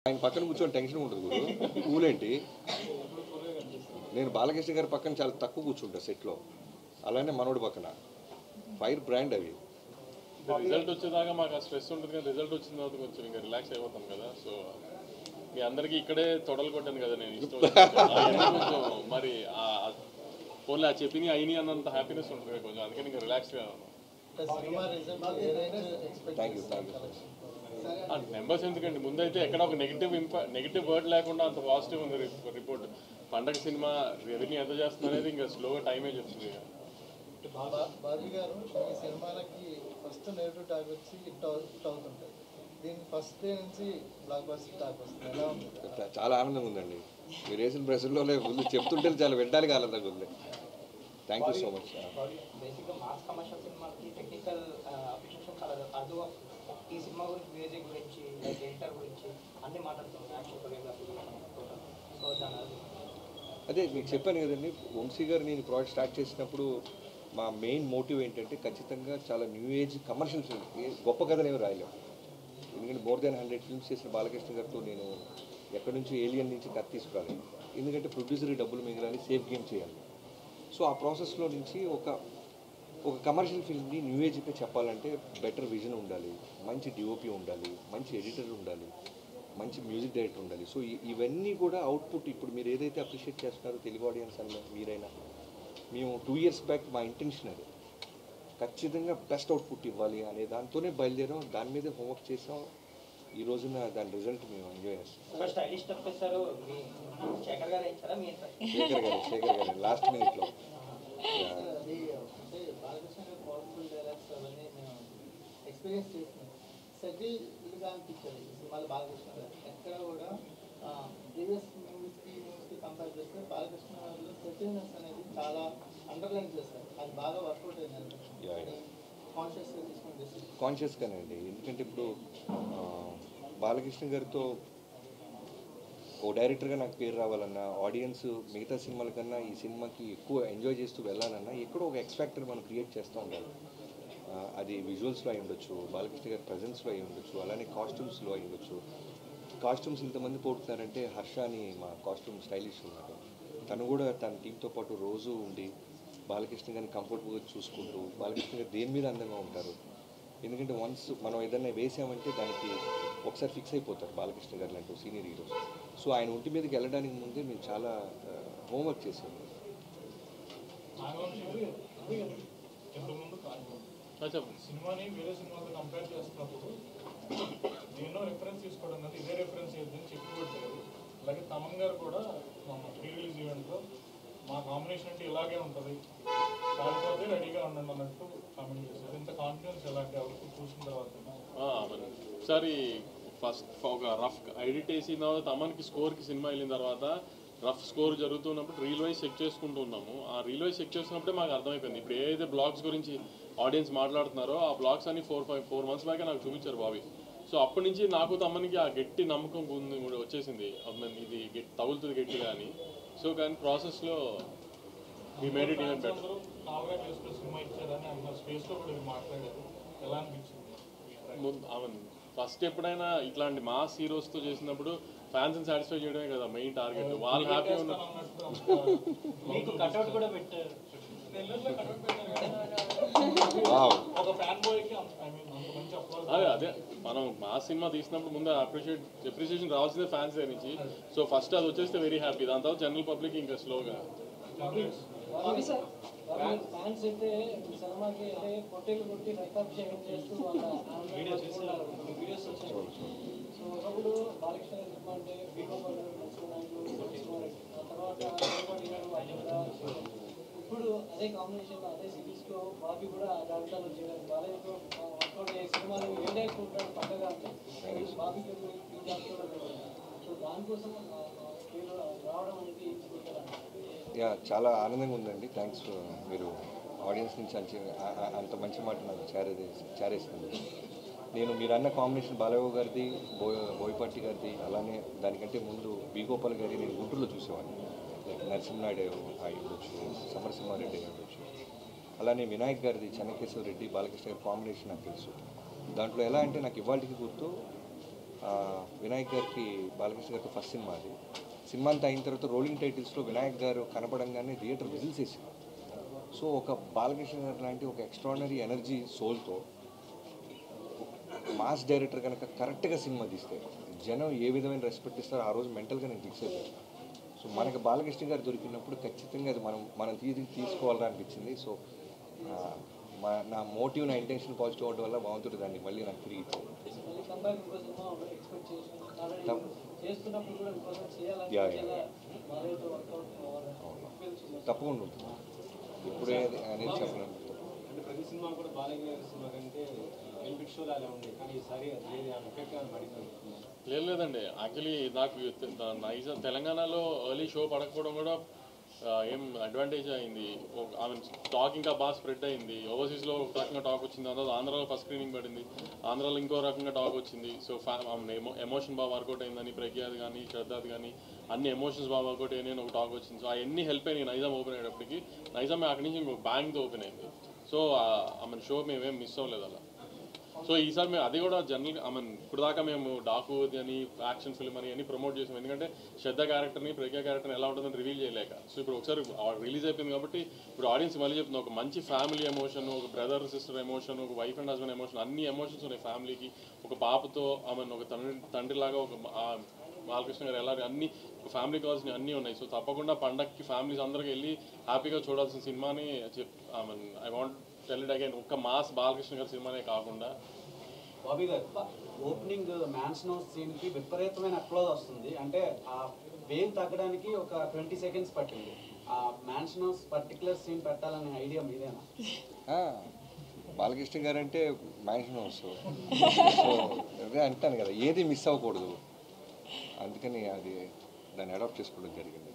ఆయన పక్కన కూర్చొని టెన్షన్ ఉంటుంది గురు. కూలేంటి, నేను బాలకృష్ణ గారి పక్కన చాలా తక్కువ కూర్చుంటా సెట్లో. అలానే మనోడి పక్కన ఫైర్ బ్రాండ్ అవి. రిజల్ట్ వచ్చేదాకా మాకు ఆ స్ట్రెస్ ఉంటుంది కానీ రిజల్ట్ వచ్చిన తర్వాత కొంచెం ఇంకా రిలాక్స్ అయిపోతాం కదా. సో మీ అందరికీ ఇక్కడే తొడలు కొట్టాను కదా నేను ఇష్టం కొంచెం మరి ఫోన్లో ఆ చెప్పిన అయినాయి అన్నంత హ్యాపీనెస్ ఉంటుంది కొంచెం, అందుకని ఇంకా రిలాక్స్గా థ్యాంక్ యూ. నెంబర్స్ ఎందుకండి, ముందైతే ఎక్కడ ఒక నెగిటివ్ వర్డ్ లేకుండా అంత పాజిటివ్ ఉంది రిపోర్ట్. పండగ సినిమా రెవెన్యూ ఎంత చేస్తుంది అనేది ఇంకా స్లోగా టైమే చెప్తుంది. బాబీ గారు ఈ సినిమాలకి ఫస్ట్ నెగిటివ్ టాక్ వచ్చి హిట్ అవుతుంటుంది, దీనికి ఫస్ట్ డే నుంచి బ్లాక్ బస్టర్ టాక్ వస్తుంది, ఎలా ఉంది? చాలా ఆనందంగా ఉందండి. మీరు వేసిన ప్రశ్నలో ముందు చెప్తుంటే చాలా వినడానికి ఆనందంగా ఉంది. Thank you so much. బేసిక్గా మాస్ కమర్షియల్ సినిమాకి టెక్నికల్ అప్రిషియేషన్ చాలా అది ఈ సినిమా గురించి మ్యూజిక్ గురించి లైక్ ఎడిటర్ గురించి అన్నీ మాట్లాడుతున్నాం, యాక్షన్ కొరియోగ్రఫీ. సో దాని అదే మీకు చెప్పాను కదండి, వంశీ గారు నేను ప్రాజెక్ట్ స్టార్ట్ చేసినప్పుడు మా మెయిన్ మోటివ్ ఏంటంటే ఖచ్చితంగా చాలా న్యూ ఏజ్ కమర్షియల్ ఫిల్మ్, గొప్ప కథలు ఏమి రాయలేము. ఎందుకంటే మోర్ దాన్ 100 ఫిల్మ్స్ చేసిన బాలకృష్ణ గారితో నేను ఎక్కడి నుంచి ఏలియన్ నుంచి కథ తీసుకురాలేదు. ఎందుకంటే ప్రొడ్యూసర్కి డబ్బులు మిగలాలి, సేఫ్ గేమ్ చేయాలి. సో ఆ ప్రాసెస్లో నుంచి ఒక కమర్షియల్ ఫిల్మ్ని న్యూ ఏజ్గా చెప్పాలంటే బెటర్ విజన్ ఉండాలి, మంచి డిఓపి ఉండాలి, మంచి ఎడిటర్ ఉండాలి, మంచి మ్యూజిక్ డైరెక్టర్ ఉండాలి. సో ఇవన్నీ కూడా అవుట్పుట్ ఇప్పుడు మీరు ఏదైతే అప్రిషియేట్ చేస్తున్నారో తెలుగు ఆడియన్స్ అన్న మీరైనా, మేము 2 years బ్యాక్ మా ఇంటెన్షన్ అది ఖచ్చితంగా బెస్ట్ అవుట్పుట్ ఇవ్వాలి అనే దాంతోనే బయలుదేరాం, దాని మీదే హోంవర్క్ చేసాం. ఈ రోజున దాని రిజల్ట్ మేము ఎంజాయ్ చేస్తాం. స్టైలిష్ తప్పేశారు శేఖర్ గారు ఇచ్చారా మీ శేఖర్ గారు లాస్ట్ మినిట్లో. అది అంటే బాలకృష్ణ గారు పవర్ఫుల్ డైలాగ్స్ అవన్నీ మేము ఎక్స్పీరియన్స్ చేస్తున్నాం. సెటిల్గా అనిపించారు ఈ సినిమాలో బాలకృష్ణ గారు. ఎక్కడ కూడా ప్రీవియస్ మూవీస్కి కంపేర్ చేస్తే బాలకృష్ణ గారిలో సెటిల్నెస్ అనేది చాలా అండర్లైన్ చేస్తారు, అది బాగా వర్కౌట్ అయింది. కాన్షియస్గా తీసుకుని డెసిషన్ కాన్షియస్గానే అండి. ఎందుకంటే ఇప్పుడు బాలకృష్ణ గారితో ఓ డైరెక్టర్గా నాకు పేరు రావాలన్నా, ఆడియన్స్ మిగతా సినిమాల కన్నా ఈ సినిమాకి ఎక్కువ ఎంజాయ్ చేస్తూ వెళ్ళాలన్నా ఎక్కడో ఒక ఎక్స్ఫాక్టర్ మనం క్రియేట్ చేస్తూ ఉండాలి. అది విజువల్స్లో అయి ఉండొచ్చు, బాలకృష్ణ గారి ప్రజెన్స్లో అయి ఉండొచ్చు, అలానే కాస్ట్యూమ్స్లో అయి ఉండొచ్చు. కాస్ట్యూమ్స్ ఇంతమంది పోతున్నారంటే హర్ష అని మా కాస్ట్యూమ్ స్టైలిష్ ఉన్నారు, తను కూడా తన టీంతో పాటు రోజు ఉండి బాలకృష్ణ గారిని కంఫర్టబుల్గా చూసుకుంటూ, బాలకృష్ణ గారు దేని మీద అందంగా ఉంటారు. ఎందుకంటే వన్స్ మనం ఏదైనా వేసామంటే దానికి ఒకసారి ఫిక్స్ అయిపోతారు బాలకృష్ణ గారు లాంటి సీనియర్ హీరోస్. సో ఆయన ఒంటి మీదకి వెళ్ళడానికి ముందే మేము చాలా హోంవర్క్ చేసాము. సినిమాని వేరే సినిమాతో కంపేర్ చేస్తున్నప్పుడు ఎన్నో రిఫరెన్స్ తీసుకోవడం కదా, ఇదే రిఫరెన్స్ ఏదని చెప్పి పెట్టారు. అలాగే తమన్ గారు కూడా ప్రీ రిలీజ్ ఈవెంట్లో మా కాంబినేషన్ అంటే ఇలాగే ఉంటుంది, కాకపోతే రెడీగా ఉండండి అన్నట్టు కామెంట్ చేశారు. ఇంత కాన్ఫిడెన్స్ ఎలాంటి అవుట్పుట్ చూసిన తర్వాత? ఒకసారి ఫస్ట్ ఒక రఫ్ ఎడిట్ వేసిన తర్వాత తమన్కి స్కోర్కి సినిమా వెళ్ళిన తర్వాత రఫ్ స్కోర్ జరుగుతున్నప్పుడు రీల్ వైజ్ చెక్ చేసుకుంటూ ఉన్నాము. ఆ రీల్ వైజ్ చెక్ చేస్తున్నప్పుడే మాకు అర్థమైపోయింది ఇప్పుడు ఏదైతే బ్లాగ్స్ గురించి ఆడియన్స్ మాట్లాడుతున్నారో ఆ బ్లాగ్స్ అన్ని 4 months బ్యాకే నాకు చూపించారు బాబీ. సో అప్పటి నుంచి నాకు తమ్మనికి ఆ గట్టి నమ్మకం వచ్చేసింది, ఇది తగులుతుంది గట్టిగా అని. సో కానీ ప్రాసెస్లో మీ made it even better. First ఎప్పుడైనా ఇట్లాంటి మాస్ హీరోస్తో చేసినప్పుడు ఫ్యాన్స్ని సాటిస్ఫై చేయడమే కదా మెయిన్ టార్గెట్. వాళ్ళు హ్యాపీగా ఉన్నారు. అదే మనం మా సినిమా తీసినప్పుడు ముందు అప్రిషియేషన్ రావాల్సిందే ఫ్యాన్స్ దగ్గర నుంచి. సో ఫస్ట్ అది వచ్చేస్తే వెరీ హ్యాపీ, దాని తర్వాత జనరల్ పబ్లిక్ ఇంకా స్లోగా. ఫ్యాన్స్ అయితే సినిమాకి అంటే పొట్టేలు కొట్టి రక్తాభిషేకం చేస్తూ వీడియోస్ వచ్చాయి. సో ఒకప్పుడు బాలకృష్ణ సినిమా అంటే తర్వాత ఇప్పుడు అదే కాంబినేషన్ అదే సిరీస్లో బాబీ కూడా జాబితాలో వచ్చేది. బాలయ్యతో వర్కౌట్ అయ్యే సినిమాలు ఏ డైరెక్టర్ ఉంటాడు పక్కగా అంటే బాబీకి సో దానికోసం రావడం అనేది చాలా ఆనందంగా ఉందండి. థ్యాంక్స్. మీరు ఆడియన్స్ నుంచి అంత మంచి మాట నాకు చేరేసింది. మీరు అన్న కాంబినేషన్ బాలయ్య గారిది, బోయపాటి గారిది, అలానే దానికంటే ముందు బి గోపాల్ గారి నేను గుంటూరులో చూసేవాడిని. లైక్ నరసింహనాయుడు అయి ఉండొచ్చు, సమరసింహారెడ్డి అయి ఉండొచ్చు, అలానే వినాయక్ గారిది చెన్నకేశ్వర రెడ్డి, బాలకృష్ణ గారి కాంబినేషన్ నాకు తెలుసు. దాంట్లో ఎలా అంటే నాకు ఇవాళకి గుర్తు వినాయక్ గారికి బాలకృష్ణ గారికి ఫస్ట్ సినిమా అది. సినిమా అంతా అయిన తర్వాత రోలింగ్ టైటిల్స్లో వినాయక్ గారు కనపడంగానే థియేటర్ విజిల్స్ వేసింది. సో ఒక బాలకృష్ణ గారు లాంటి ఒక ఎక్స్ట్రాడినరీ ఎనర్జీ సోల్తో మాస్ డైరెక్టర్ కనుక కరెక్ట్గా సినిమా తీస్తే జనం ఏ విధమైన రెస్పెక్ట్ ఇస్తారో ఆ రోజు మెంటల్గా నేను ఫిక్స్ అయిపోయాను. సో మనకి బాలకృష్ణ గారు దొరికినప్పుడు ఖచ్చితంగా అది మనం తీసుకోవాలని అనిపించింది. సో నా మోటివ్, నా ఇంటెన్షన్ పాజిటివ్ అవడం వల్ల బాగుంటుంది దాన్ని మళ్ళీ నాకు తిరిగి మళ్ళీ కంబ్యాక్ ఇంకో సినిమా ఎక్స్పెక్ట్ చేస్తున్నాను. చేస్తున్నప్పుడు కూడా ఇంకోసారి యా, చేయాలని బాలయ్యతో వర్కౌట్ తప్పకుండా ఉంటుంది. ఇప్పుడే అనేది చెప్పలేను. అంటే ప్రతి సినిమా కూడా బాలయ్య గారి సినిమా కంటే బెనిఫిట్ షోలు అలా ఉంది, కానీ ఈసారి అది ఎఫెక్ట్ పడింది. లేదండి, యాక్చువల్లీ నాకు తెలంగాణలో ఎర్లీ షో పడకపోవడం కూడా ఏం అడ్వాంటేజ్ అయింది. ఆమె టాక్ ఇంకా బాగా స్ప్రెడ్ అయింది. ఓవర్సీస్లో ఒక రకంగా టాక్ వచ్చింది, అందులో ఆంధ్రాలో ఫస్ట్ స్క్రీనింగ్ పడింది, ఆంధ్రాలో ఇంకో రకంగా టాక్ వచ్చింది. సో ఎమోషన్ బాగా వర్కౌట్ అయిందని ప్రజ్ఞాది కానీ శ్రద్ధాది కానీ అన్ని ఎమోషన్స్ బాగా వర్కౌట్ అయినాయి ఒక టాక్ వచ్చింది. సో అవన్నీ హెల్ప్ అయినాయి నైజాం ఓపెన్ అయ్యేటప్పటికి. నైజాం అక్కడి నుంచి ఇంకొక బ్యాంక్తో ఓపెన్ అయింది. సో ఆమె షో మేమేం మిస్ అవ్వలేదు అలా. సో ఈసారి మేము అది కూడా జనరల్గా ఇప్పుడు దాకా మేము డాకు అని యాక్షన్ ఫిల్మ్ అని అన్ని ప్రమోట్ చేసాం, ఎందుకంటే శ్రద్ధ క్యారెక్టర్ని ప్రజ్ఞా క్యారెక్టర్ని ఎలా ఉంటుందని రివీల్ చేయలేక. సో ఇప్పుడు ఒకసారి రిలీజ్ అయిపోయింది కాబట్టి ఇప్పుడు ఆడియన్స్ మళ్ళీ చెప్తుంది, ఒక మంచి ఫ్యామిలీ ఎమోషన్, ఒక బ్రదర్ సిస్టర్ ఎమోషన్, ఒక వైఫ్ అండ్ హస్బెండ్ ఎమోషన్, అన్ని ఎమోషన్స్ ఉన్నాయి ఫ్యామిలీకి. ఒక పాపతో ఒక తండ్రిలాగా ఒక బాలకృష్ణ గారు ఎలా అన్ని ఒక ఫ్యామిలీ కావాల్సిన అన్నీ ఉన్నాయి. సో తప్పకుండా పండగకి ఫ్యామిలీస్ అందరికి వెళ్ళి హ్యాపీగా చూడాల్సిన సినిమాని I want tell it again, ఒక్క మాస్ బాలకృష్ణ గారి సినిమానే కాకుండా. బాబీ గారు, ఓపెనింగ్ మ్యాన్షన్ హౌస్ సీన్కి విపరీతమైన అప్లోజ్ వస్తుంది. అంటే ఆ వేవ్ తగ్గడానికి ఒక 20 seconds పట్టింది. ఆ మ్యాన్షన్ హౌస్ పర్టికులర్ సీన్ పెట్టాలనే ఐడియా మీదేనా? బాలకృష్ణ గారు అంటే మ్యాన్షన్ హౌస్. సో అదే అంటాను కదా, ఏది మిస్ అవ్వకూడదు, అందుకని దాన్ని అడాప్ట్ చేసుకోవడం జరిగింది.